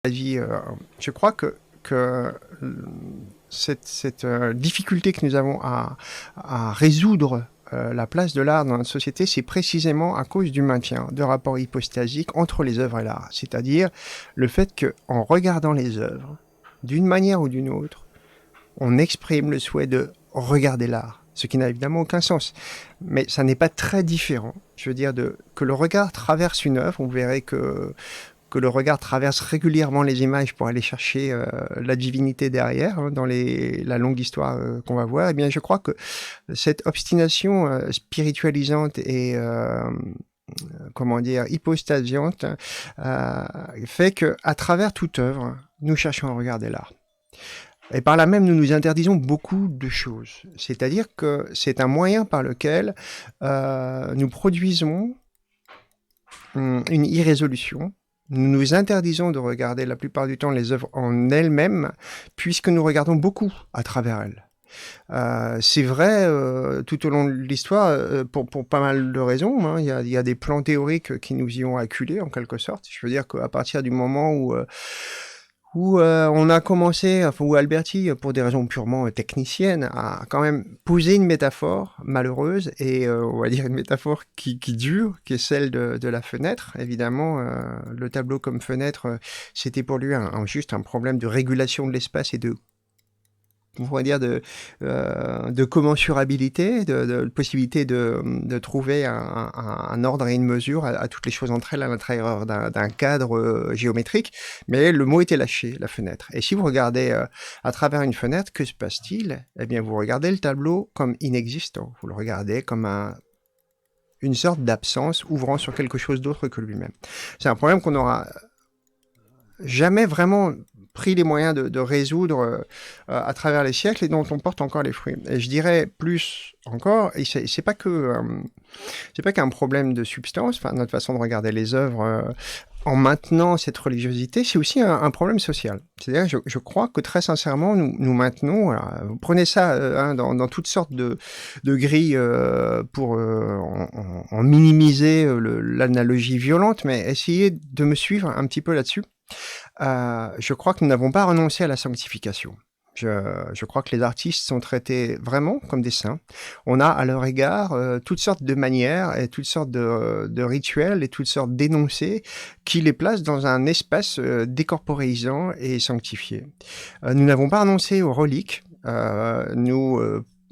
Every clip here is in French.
Vie, je crois que cette difficulté que nous avons à résoudre la place de l'art dans notre société, c'est précisément à cause du maintien de rapports hypostasiques entre les œuvres et l'art. C'est-à-dire le fait qu'en regardant les œuvres, d'une manière ou d'une autre, on exprime le souhait de regarder l'art, ce qui n'a évidemment aucun sens. Mais ça n'est pas très différent, je veux dire, que le regard traverse une œuvre. Vous verrez que le regard traverse régulièrement les images pour aller chercher la divinité derrière, hein, dans la longue histoire qu'on va voir. Eh bien, je crois que cette obstination spiritualisante et hypostasiante fait qu'à travers toute œuvre, nous cherchons à regarder l'art. Et par là même, nous nous interdisons beaucoup de choses. C'est-à-dire que c'est un moyen par lequel nous produisons une irrésolution. Nous nous interdisons de regarder la plupart du temps les œuvres en elles-mêmes, puisque nous regardons beaucoup à travers elles. C'est vrai tout au long de l'histoire, pour pas mal de raisons. Hein. Il y a des plans théoriques qui nous y ont acculés, en quelque sorte. Je veux dire qu'à partir du moment où on a commencé, où Alberti, pour des raisons purement techniciennes, a quand même posé une métaphore malheureuse, et on va dire une métaphore qui dure, qui est celle de la fenêtre. Évidemment, le tableau comme fenêtre, c'était pour lui juste un problème de régulation de l'espace et on pourrait dire de commensurabilité, de possibilité de trouver un ordre et une mesure à toutes les choses entre elles à l'intérieur d'un cadre géométrique. Mais le mot était lâché, la fenêtre. Et si vous regardez à travers une fenêtre, que se passe-t-il ? Eh bien, vous regardez le tableau comme inexistant. Vous le regardez comme une sorte d'absence ouvrant sur quelque chose d'autre que lui-même. C'est un problème qu'on n'aura jamais vraiment pris les moyens de résoudre à travers les siècles et dont on porte encore les fruits. Et je dirais plus encore, et c'est pas qu'un problème de substance, enfin notre façon de regarder les œuvres en maintenant cette religiosité, c'est aussi un problème social. C'est-à-dire, je crois que très sincèrement, nous maintenons, vous prenez ça dans toutes sortes de grilles pour en minimiser l'analogie violente, mais essayez de me suivre un petit peu là-dessus. Je crois que nous n'avons pas renoncé à la sanctification. Je crois que les artistes sont traités vraiment comme des saints. On a à leur égard toutes sortes de manières et toutes sortes de rituels et toutes sortes d'énoncés qui les placent dans un espace décorporéisant et sanctifié. Nous n'avons pas renoncé aux reliques.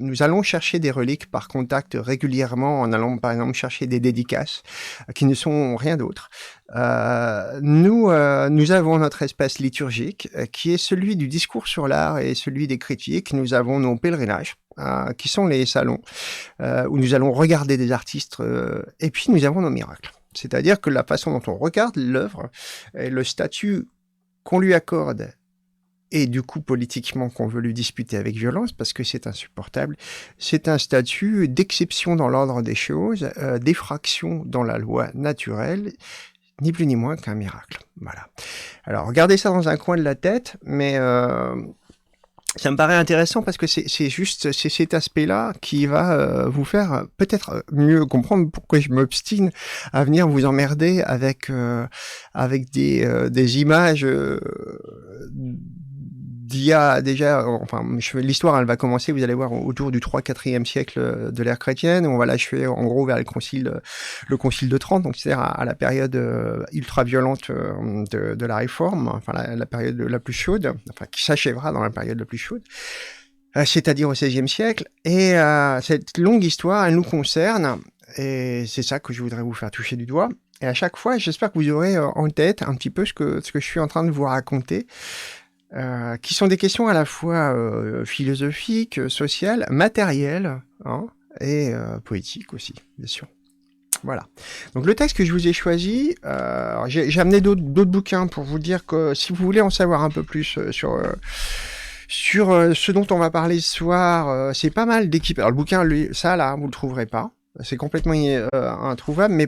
Nous allons chercher des reliques par contact régulièrement en allant par exemple chercher des dédicaces qui ne sont rien d'autre. Nous avons notre espace liturgique qui est celui du discours sur l'art et celui des critiques. Nous avons nos pèlerinages qui sont les salons où nous allons regarder des artistes et puis nous avons nos miracles. C'est-à-dire que la façon dont on regarde l'œuvre et le statut qu'on lui accorde et du coup politiquement qu'on veut lui disputer avec violence parce que c'est insupportable, c'est un statut d'exception dans l'ordre des choses, d'effraction dans la loi naturelle, ni plus ni moins qu'un miracle. Voilà. Alors regardez ça dans un coin de la tête, mais ça me paraît intéressant parce que c'est cet aspect-là qui va vous faire peut-être mieux comprendre pourquoi je m'obstine à venir vous emmerder avec des images d'il y a déjà, l'histoire elle va commencer, vous allez voir, autour du 3-4e siècle de l'ère chrétienne. On va l'achever en gros vers le concile de Trente, donc c'est-à-dire à la période ultra-violente de la Réforme, enfin la période la plus chaude, enfin qui s'achèvera dans la période la plus chaude, c'est-à-dire au XVIe siècle. Et cette longue histoire, elle nous concerne, et c'est ça que je voudrais vous faire toucher du doigt. Et à chaque fois, j'espère que vous aurez en tête un petit peu ce que je suis en train de vous raconter. Qui sont des questions à la fois philosophiques, sociales, matérielles, hein, et poétiques aussi, bien sûr. Voilà. Donc le texte que je vous ai choisi, j'ai amené d'autres bouquins pour vous dire que si vous voulez en savoir un peu plus sur ce dont on va parler ce soir, c'est pas mal d'équipes. Alors le bouquin, lui, ça là, vous le trouverez pas. C'est complètement introuvable, mais